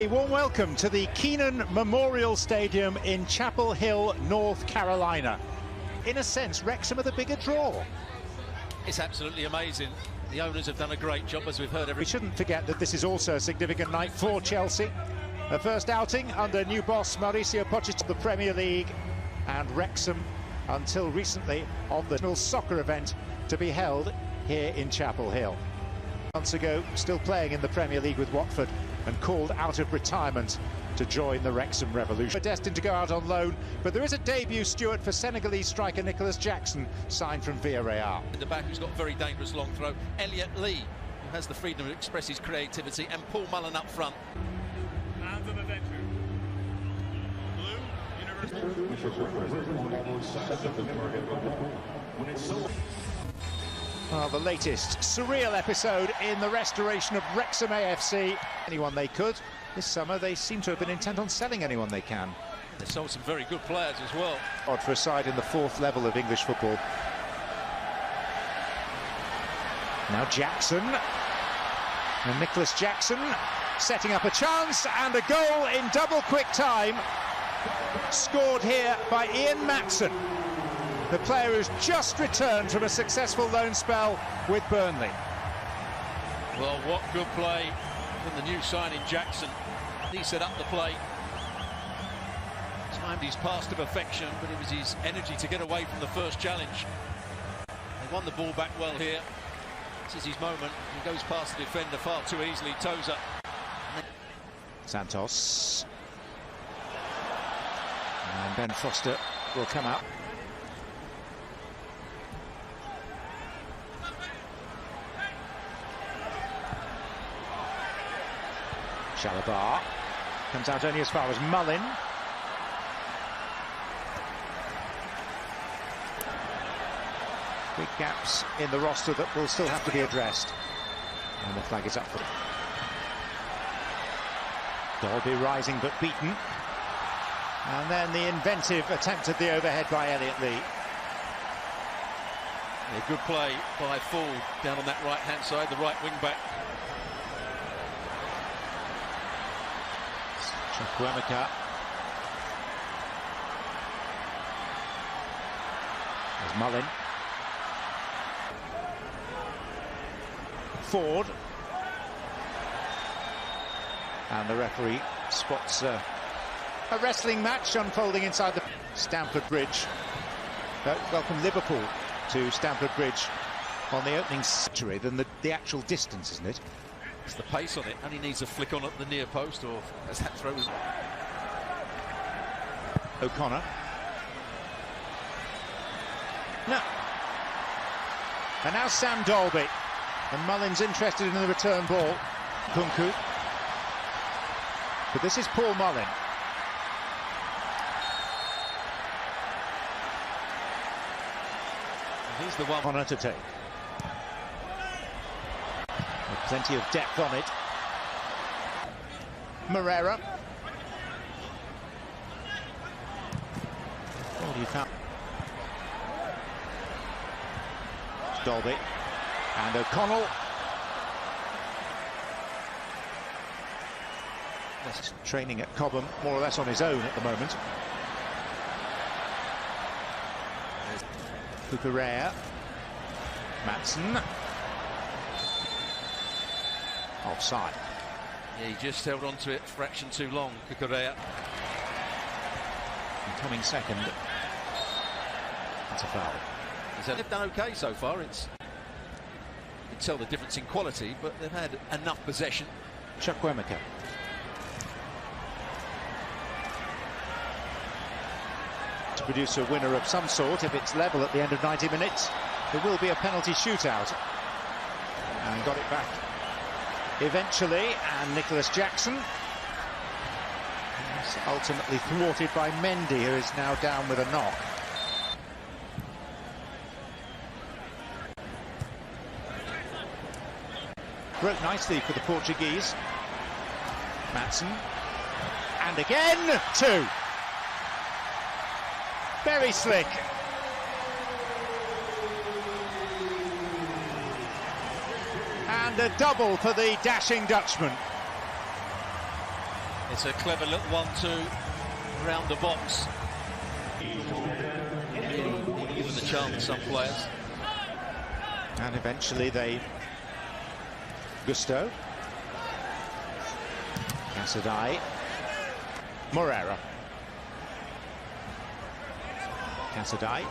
A warm welcome to the Keenan Memorial Stadium in Chapel Hill, North Carolina. In a sense, Wrexham are the bigger draw. It's absolutely amazing. The owners have done a great job, as we've heard. We shouldn't forget that this is also a significant night for Chelsea. A first outing under new boss Mauricio Pochettino, the Premier League, and Wrexham, until recently, on the national soccer event to be held here in Chapel Hill. Months ago, still playing in the Premier League with Watford, and called out of retirement to join the Wrexham Revolution. Destined to go out on loan, but there is a debut Stuart for Senegalese striker Nicholas Jackson, signed from Villarreal. In the back, who's got a very dangerous long throw, Elliot Lee, who has the freedom to express his creativity, and Paul Mullen up front. Hands on the veteran. Well, the latest surreal episode in the restoration of Wrexham AFC. Anyone they could. This summer they seem to have been intent on selling anyone they can. They sold some very good players as well. Odd for a side in the fourth level of English football. Now Jackson. And Nicholas Jackson setting up a chance, and a goal in double quick time. Scored here by Ian Matson, the player who's just returned from a successful loan spell with Burnley. Well, what good play from the new signing Jackson. He set up the play. Timed his pass to perfection, but it was his energy to get away from the first challenge. They won the ball back well here. This is his moment. He goes past the defender far too easily, toes up. Santos. And Ben Foster will come out. Shalabar comes out only as far as Mullin. Big gaps in the roster that will still have to be addressed. And the flag is up for Dolby rising but beaten. And then the inventive attempt at the overhead by Elliot Lee. A good play by Full down on that right-hand side, the right wing-back. Chukwuemeka. There's Mullin. Ford. And the referee spots a wrestling match unfolding inside the Stamford Bridge. Welcome Liverpool to Stamford Bridge on the opening century than the actual distance, isn't it? It's the pace on it, and he needs a flick on at the near post, or as that throw was. O'Connor. No. And now Sam Dolby. And Mullin's interested in the return ball. Kunku. But this is Paul Mullin. He's the one O'Connor to take. With plenty of depth on it. Moreira. What do you found? Dolby. And O'Connell. He's training at Cobham, more or less on his own at the moment. Cucurella. Matson. Offside. Yeah, he just held on to it a fraction too long, Cucurella. And coming second. That's a foul. They've done okay so far. You can tell the difference in quality, but they've had enough possession. Chukwuemeka. To produce a winner of some sort, if it's level at the end of 90 minutes, there will be a penalty shootout. And got it back eventually, and Nicholas Jackson is ultimately thwarted by Mendy, who is now down with a knock. Broke nicely for the Portuguese. Matson. And again, two. Very slick. And a double for the dashing Dutchman. It's a clever little 1-2 around the box. Really given the chance some players. And eventually they... Gusto. Casadei. Morera. Casadei.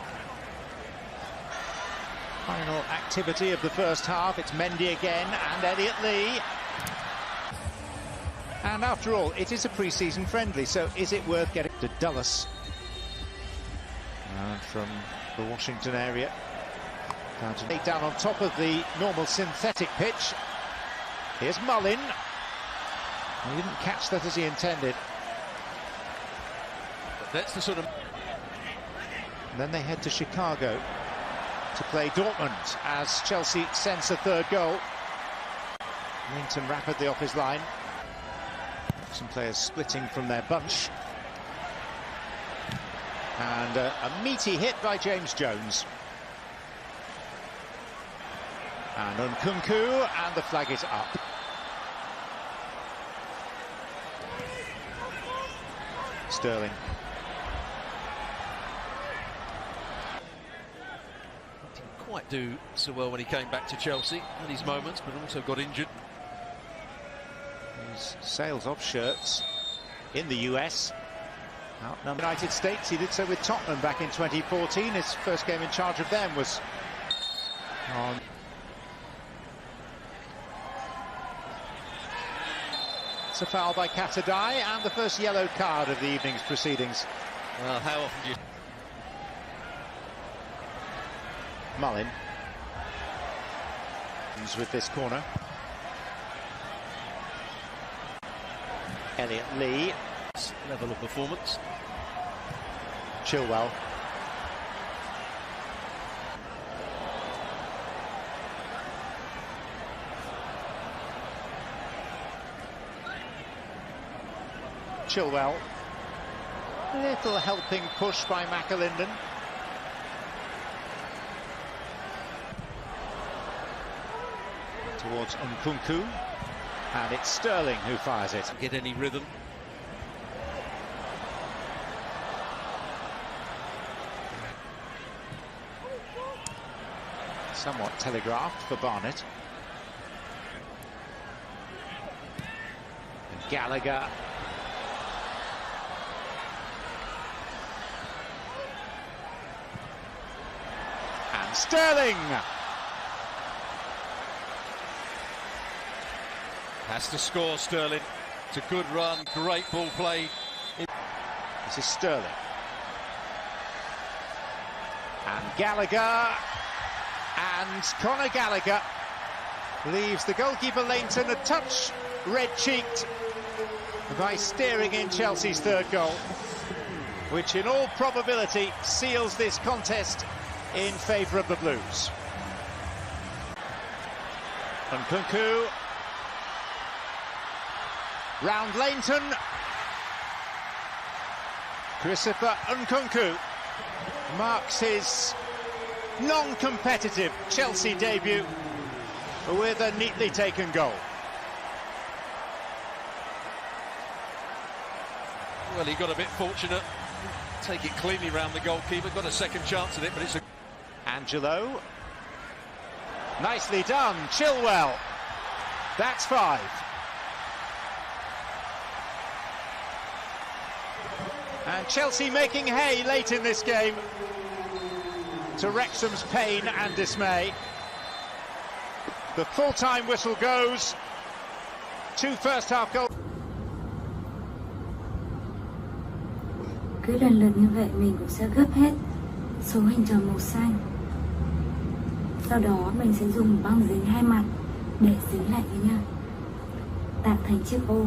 Final activity of the first half. It's Mendy again and Elliot Lee. And after all, it is a pre-season friendly, so is it worth getting to Dulles? And from the Washington area. Down on top of the normal synthetic pitch. Here's Mullin. He didn't catch that as he intended. That's the sort of... And then they head to Chicago to play Dortmund as Chelsea sends a third goal. Linton rapidly off his line. Some players splitting from their bunch. And a meaty hit by James Jones. And Nkunku, and the flag is up. Sterling. Didn't quite do so well when he came back to Chelsea in his moments, but also got injured. His sales of shirts in the US. Outnumbered United States, he did so with Tottenham back in 2014. His first game in charge of them was on. It's a foul by Casadei and the first yellow card of the evening's proceedings. Well, how often do you... Mullin with this corner. Elliot Lee. Level of performance. Chilwell. Chilwell. Little helping push by McAlinden. Towards Nkunku. And it's Sterling who fires it. Get any rhythm. Somewhat telegraphed for Barnett. And Gallagher. And Sterling. Has to score, Sterling. It's a good run, great ball played. This is Sterling. And Gallagher. And Conor Gallagher leaves the goalkeeper Leighton a touch red-cheeked by steering in Chelsea's third goal, which in all probability seals this contest in favour of the Blues. Nkunku. Round Leighton. Christopher Nkunku marks his non-competitive Chelsea debut with a neatly taken goal. Well, he got a bit fortunate. Take it cleanly round the goalkeeper. Got a second chance at it, but it's a... Angelo. Nicely done. Chilwell. That's 5. And Chelsea making hay late in this game, to Wrexham's pain and dismay. The full-time whistle goes. 2 first-half goals. Cứ lần lượt như vậy mình cũng sẽ gấp hết số hình tròn màu xanh. Sau đó mình sẽ dùng băng dính 2 mặt để dính lại với nhau, tạo thành chiếc ô.